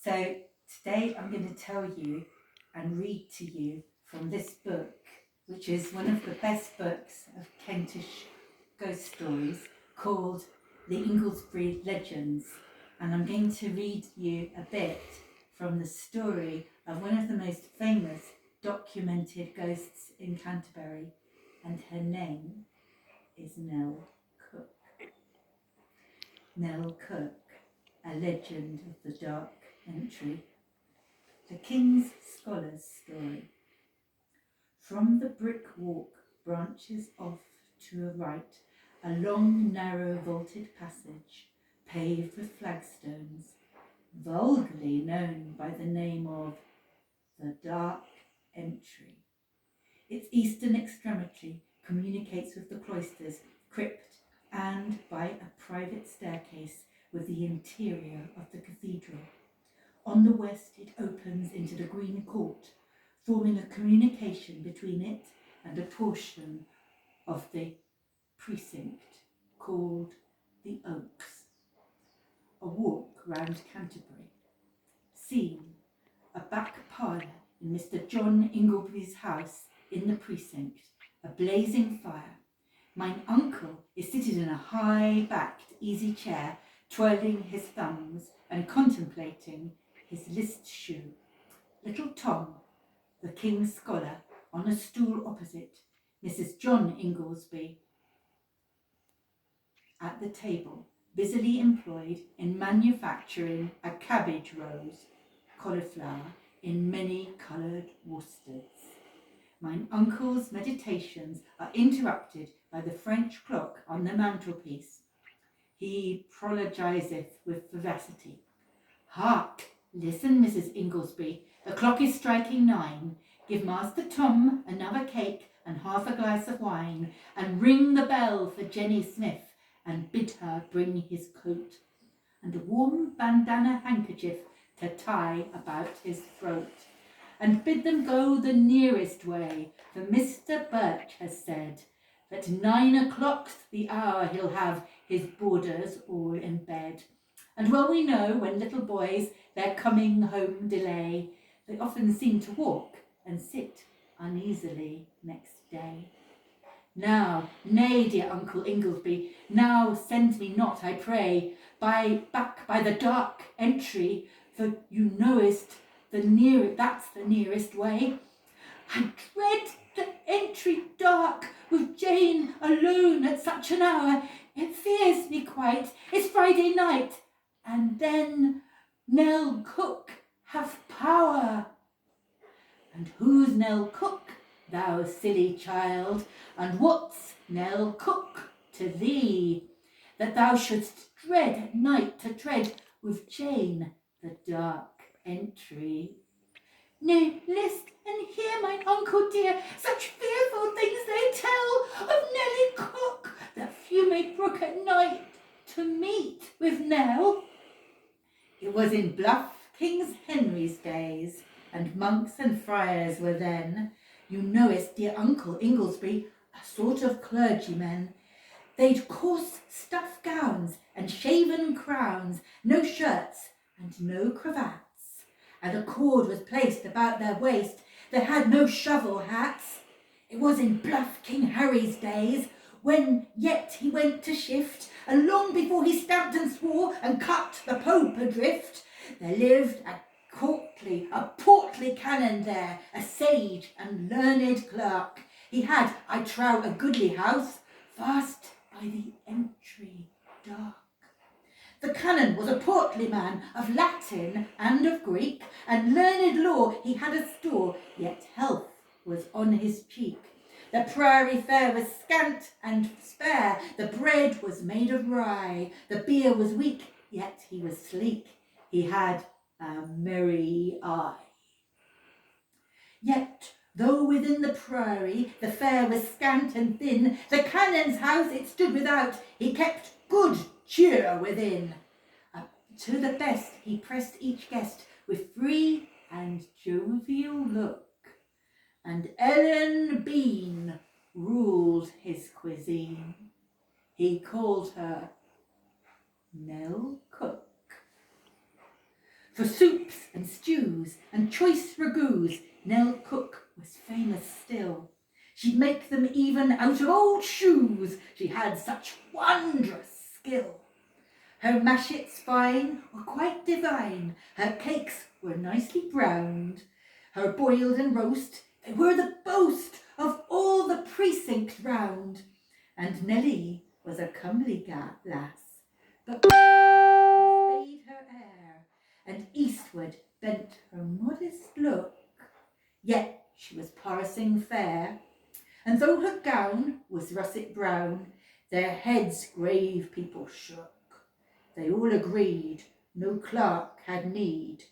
So today I'm going to tell you and read to you from this book, which is one of the best books of Kentish ghost stories, called the Ingoldsby Legends. And I'm going to read you a bit from the story of one of the most famous documented ghosts in Canterbury, and her name is Nell Cook. Nell Cook, a legend of the dark entry. The King's Scholar's Story. From the brick walk branches off to a right a long, narrow, vaulted passage, paved with flagstones, vulgarly known by the name of the Dark Entry. Its eastern extremity communicates with the cloisters, crypt, and by a private staircase with the interior of the cathedral. On the west it opens into the Green Court, forming a communication between it and a portion of the precinct called the Oaks. A walk round Canterbury. Scene: a back parlour in Mr. John Ingoldsby's house in the precinct, a blazing fire. Mine uncle is seated in a high-backed easy chair, twirling his thumbs and contemplating his list shoe. Little Tom, the King's Scholar, on a stool opposite, Mrs. John Ingoldsby at the table, busily employed in manufacturing a cabbage rose, cauliflower in many-coloured worsteds. Mine uncle's meditations are interrupted by the French clock on the mantelpiece. He prologizeth with vivacity. Hark! Listen, Mrs. Ingoldsby, the clock is striking 9. Give Master Tom another cake and half a glass of wine, and ring the bell for Jenny Smith, and bid her bring his coat, and a warm bandana handkerchief to tie about his throat, and bid them go the nearest way, for Mr. Birch has said that 9 o'clock's the hour he'll have his boarders all in bed. And well we know when little boys their coming home delay, they often seem to walk and sit uneasily next day. Now, nay, dear Uncle Ingoldsby, now send me not, I pray, back by the dark entry, for you knowest that's the nearest way. I dread the entry dark, with Jane alone at such an hour. It fears me quite. It's Friday night, and then Nell Cook hath power. And who's Nell Cook, thou silly child? And what's Nell Cook to thee, that thou shouldst dread at night to tread with Jane the dark entry? Nay, list and hear, mine uncle dear, such fearful things they tell of Nelly Cook, that few may brook at night to meet with Nell. It was in bluff King Henry's days, and monks and friars were then. You knowest, dear Uncle Ingoldsby, a sort of clergymen. They'd coarse stuff gowns and shaven crowns, no shirts and no cravats, and a cord was placed about their waist. They had no shovel hats. It was in bluff King Harry's days, when yet he went to shift, and long before he stamped and swore and cut the Pope adrift. There lived a portly canon there, a sage and learned clerk. He had, I trow, a goodly house, fast by the entry dark. The canon was a portly man, of Latin and of Greek, and learned law he had a store, yet health was on his cheek. The prairie fare was scant and spare, the bread was made of rye, the beer was weak, yet he was sleek, he had a merry eye. Yet, though within the priory the fare was scant and thin, the canon's house it stood without, he kept good cheer within. To the best he pressed each guest with free and jovial look, and Ellen Bean ruled his cuisine. He called her Nell Cook. For soups and stews and choice ragouts, Nell Cook was famous still. She'd make them even out of old shoes. She had such wondrous skill. Her mashets fine were quite divine. Her cakes were nicely browned. Her boiled and roast, they were the boast of all the precinct round. And Nelly was a comely lass, but stayed her air, and eastward bent her modest look. Yet she was passing fair, and though her gown was russet brown, their heads grave people shook. They all agreed no clerk had need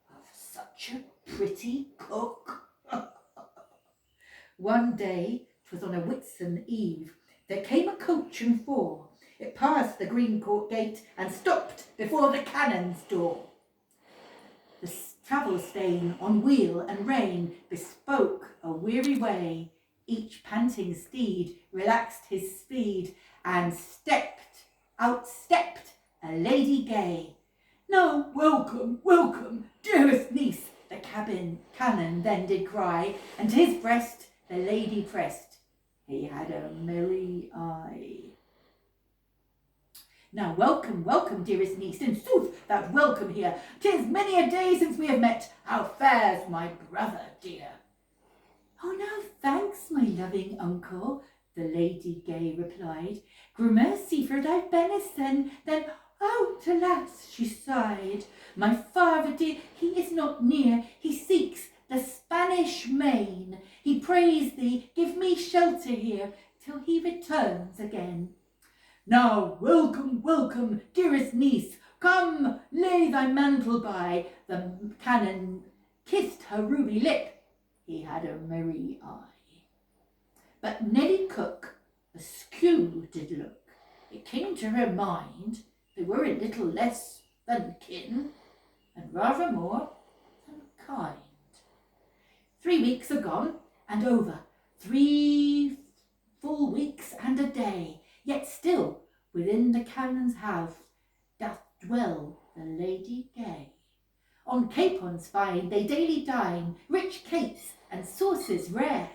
of such a pretty cook. One day, 'twas on a Whitsun eve, there came a coach and four. It passed the Green Court gate and stopped before the cannon's door. The travel stain on wheel and rein bespoke a weary way. Each panting steed relaxed his speed and outstepped a lady gay. "Now welcome, welcome, dearest niece," the canon then did cry, and to his breast the lady pressed. He had a merry eye. "Now welcome, welcome, dearest niece, in sooth that welcome here. 'Tis many a day since we have met. How fares my brother dear?" "Oh, now thanks, my loving uncle," the lady gay replied. "Gramercy for thy benison, then, oh, alas," she sighed. "My father dear, he is not near, he seeks the Spanish Main. He prays thee, give me shelter here, till he returns again." "Now welcome, welcome, dearest niece, come, lay thy mantle by." The canon kissed her ruby lip. He had a merry eye. But Nelly Cook askew did look. It came to her mind they were a little less than kin, and rather more than kind. 3 weeks are gone and over, 3 full weeks and a day, yet still within the canon's house doth dwell the lady gay. On capons fine they daily dine, rich cakes and sauces rare,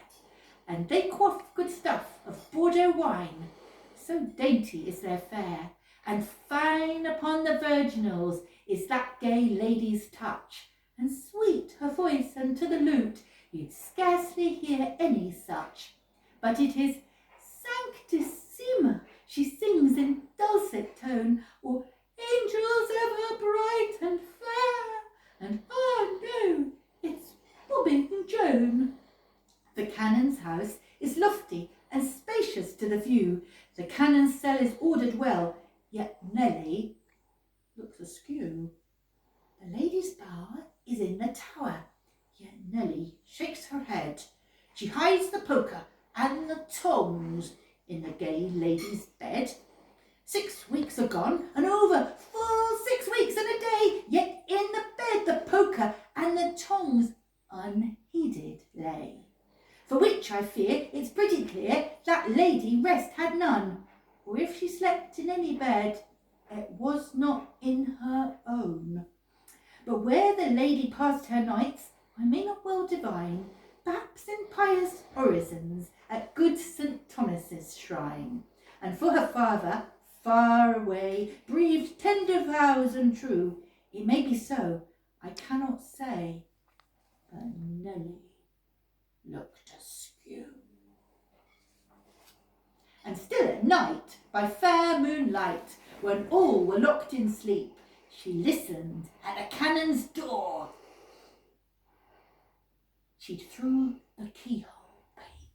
and they quaff good stuff of Bordeaux wine, so dainty is their fare, and fine upon the virginals is that gay lady's touch, and sweet her voice, and to the lute you'd scarcely hear any such. But it is sanctissima she sings in dulcet tone, or angels ever bright and fair, and oh no, it's Bobby and Joan. The canon's house is lofty and spacious to the view. The canon's cell is ordered well, yet Nelly looks askew. The lady's bower is in the tower, yet Nelly shakes her head. She hides the poker and the tongs in the gay lady's bed. 6 weeks are gone and over, full 6 weeks and a day, yet in the bed the poker and the tongs unheeded lay. For which I fear it's pretty clear that lady rest had none, or if she slept in any bed, it was not in her own. But where the lady passed her nights, I may not well divine, perhaps in pious orisons at good St. Thomas's shrine, and for her father, far away, breathed tender vows and true. It may be so, I cannot say, but Nelly looked askew. And still at night, by fair moonlight, when all were locked in sleep, she listened at a canon's door. She'd through the keyhole peep.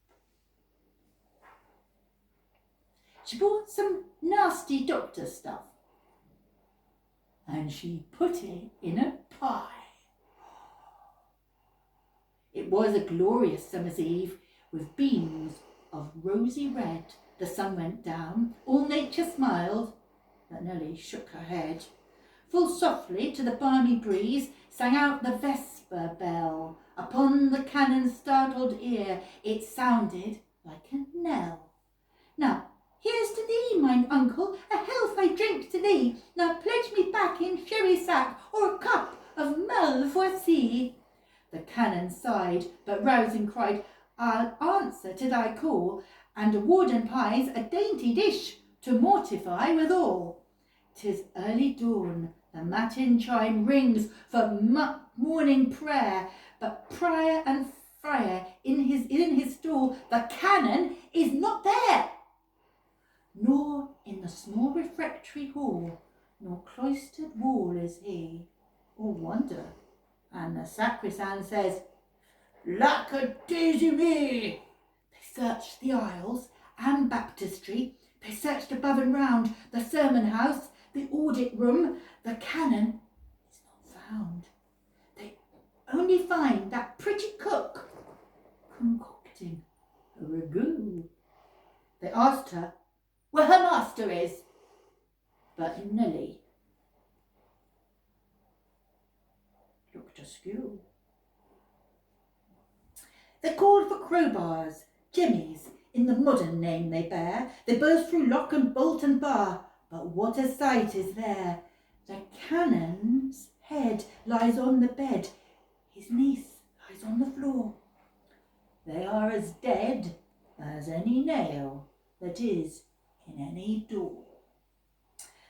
She bought some nasty doctor stuff, and she put it in a pie. It was a glorious summer's eve, with beams of rosy red. The sun went down, all nature smiled, but Nelly shook her head. Full softly to the balmy breeze sang out the vesper bell. Upon the canon's startled ear it sounded like a knell. Now, here's to thee, mine uncle, a health I drink to thee. Now pledge me back in sherry sack, or a cup voici. The canon sighed, but rousing cried, I'll answer to thy call, and a warden pies a dainty dish to mortify withal. 'Tis early dawn, the matin chime rings for morning prayer, but prior and friar in his stall, the canon is not there, nor in the small refectory hall, nor cloistered wall is he. All wonder, and the sacristan says, Lack a daisy me! They searched the aisles and baptistry, they searched above and round, the sermon house, the audit room, the canon is not found. They only find that pretty cook concocting a ragout. They asked her where her master is, but Nelly looked askew. They called for crowbars, jimmies, in the modern name they bear. They burst through lock and bolt and bar, but what a sight is there! The canon's head lies on the bed, his niece lies on the floor. They are as dead as any nail that is in any door.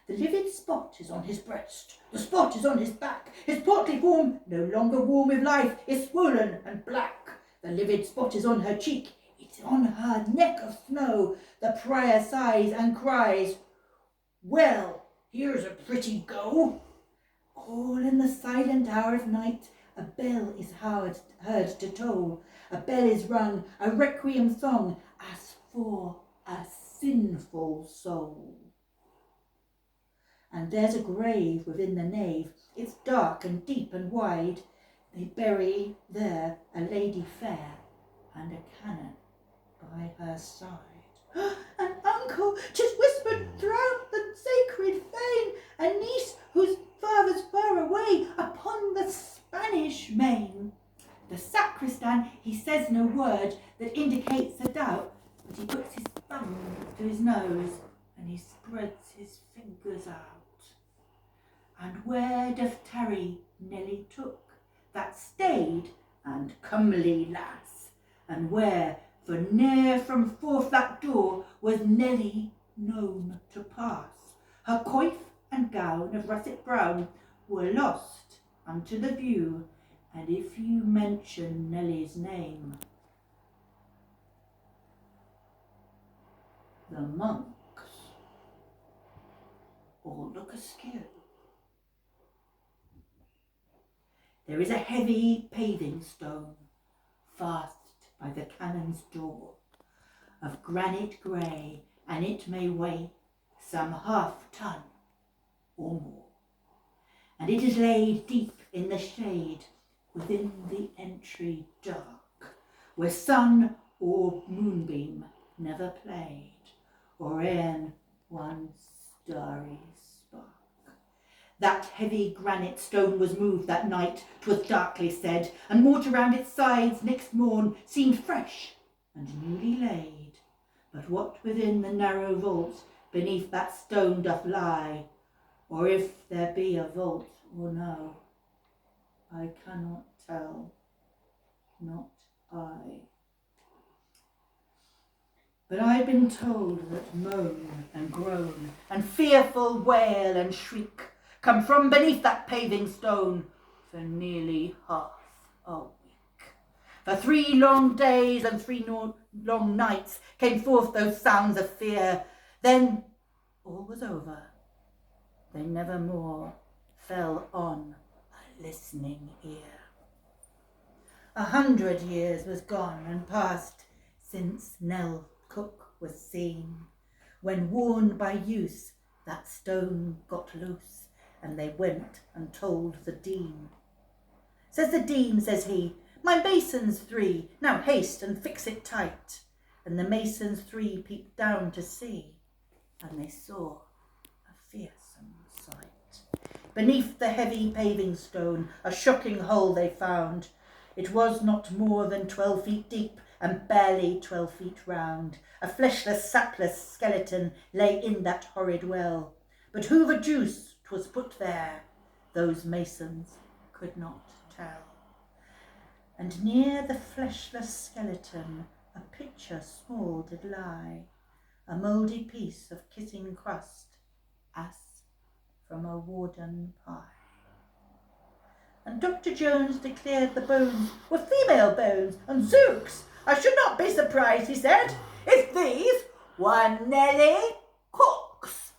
The livid spot is on his breast, the spot is on his back. His portly form, no longer warm with life, is swollen and black. The livid spot is on her cheek, it's on her neck of snow. The prior sighs and cries, Well, here's a pretty go. All in the silent hour of night, a bell is heard to toll. A bell is rung, a requiem song, as for a sinful soul. And there's a grave within the nave, it's dark and deep and wide. They bury there a lady fair, and a canon by her side. An uncle, 'tis whispered throughout the sacred fane, a niece whose father's far away upon the Spanish main. The sacristan, he says no word that indicates a doubt, but he puts his thumb to his nose and he spreads his fingers out. And where doth tarry Nelly took, that staid and comely lass, and where, for ne'er from forth that door was Nelly known to pass. Her coif and gown of russet brown were lost unto the view, and if you mention Nelly's name, the monks all look askew. There is a heavy paving stone fast by the canon's door, of granite grey, and it may weigh some half-ton or more. And it is laid deep in the shade within the entry dark, where sun or moonbeam never played, or e'en one starry spark. That heavy granite stone was moved that night, 'twas darkly said, and mortar round its sides next morn seemed fresh and newly laid. But what within the narrow vault beneath that stone doth lie, or if there be a vault or no, I cannot tell, not I. But I've been told that moan and groan and fearful wail and shriek come from beneath that paving stone for nearly half a week. For 3 long days and 3 long nights came forth those sounds of fear. Then all was over. They never more fell on a listening ear. 100 years was gone and past since Nell Cook was seen, when worn by use that stone got loose, and they went and told the dean. Says the dean, says he, my masons 3, now haste and fix it tight. And the masons 3 peeped down to see, and they saw a fearsome sight. Beneath the heavy paving stone a shocking hole they found. It was not more than 12 feet deep and barely 12 feet round. A fleshless, sapless skeleton lay in that horrid well. But who the deuce 'twas put there, those masons could not tell. And near the fleshless skeleton a pitcher small did lie, a mouldy piece of kissing crust, as from a warden pie. And Dr. Jones declared the bones were female bones, and zooks, I should not be surprised, he said, if these were Nellie Cook's.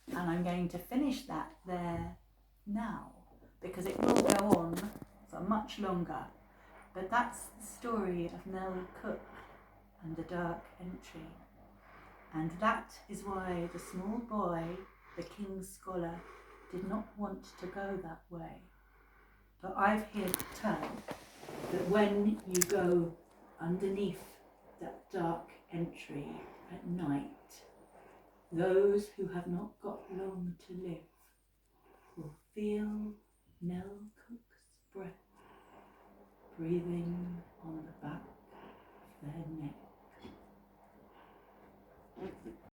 And I'm going to finish that there now, because it will go on for much longer. But that's the story of Nell Cook and the Dark Entry. And that is why the small boy, the king's scholar, did not want to go that way. But I've here to tell that when you go underneath that dark entry at night, those who have not got long to live will feel Nell Cook's breath breathing